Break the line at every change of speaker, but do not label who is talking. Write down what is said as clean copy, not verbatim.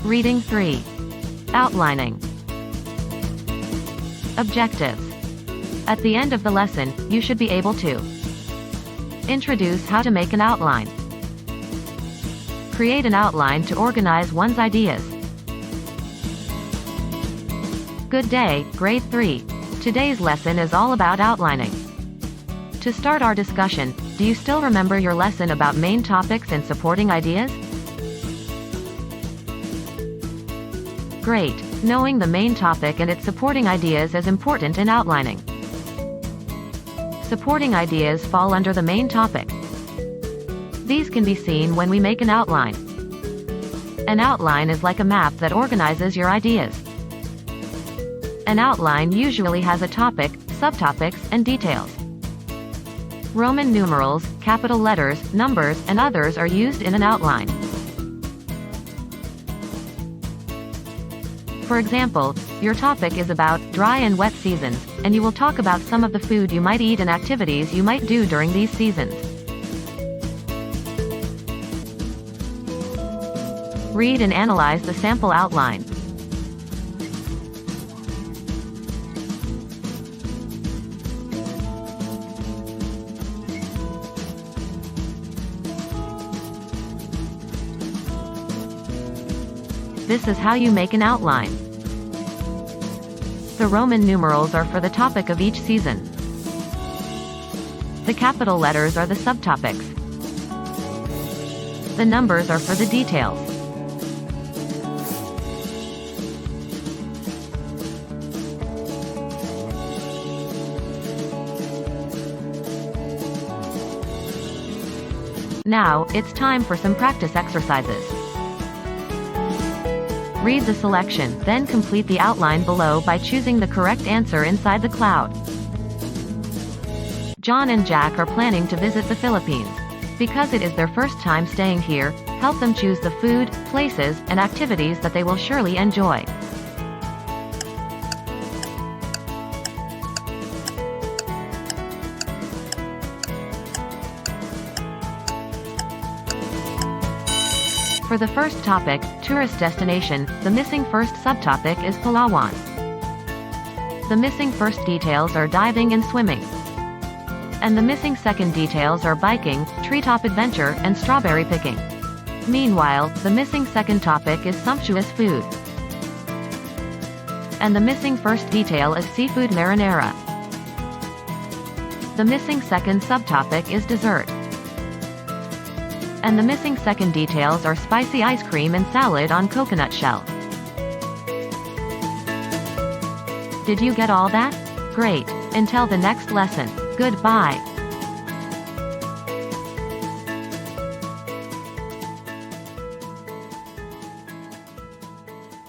Reading 3. Outlining. Objectives. At the end of the lesson, you should be able to introduce how to make an outline, create an outline to organize one's ideas. Good day, Grade 3. Today's lesson is all about outlining. To start our discussion, do you still remember your lesson about main topics and supporting ideas? Great. Knowing the main topic and its supporting ideas is important in outlining. Supporting ideas fall under the main topic. These can be seen when we make an outline. An outline is like a map that organizes your ideas. An outline usually has a topic, subtopics, and details. Roman numerals, capital letters, numbers, and others are used in an outline. For example, your topic is about dry and wet seasons, and you will talk about some of the food you might eat and activities you might do during these seasons. Read and analyze the sample outline. This is how you make an outline. The Roman numerals are for the topic of each season. The capital letters are the subtopics. The numbers are for the details. Now, it's time for some practice exercises. Read the selection, then complete the outline below by choosing the correct answer inside the cloud. John and Jack are planning to visit the Philippines. Because it is their first time staying here, help them choose the food, places, and activities that they will surely enjoy. For the first topic, tourist destination, the missing first subtopic is Palawan. The missing first details are diving and swimming. And the missing second details are biking, treetop adventure, and strawberry picking. Meanwhile, the missing second topic is sumptuous food. And the missing first detail is seafood marinara. The missing second subtopic is dessert. And the missing second details are spicy ice cream and salad on coconut shell. Did you get all that? Great. Until the next lesson. Goodbye.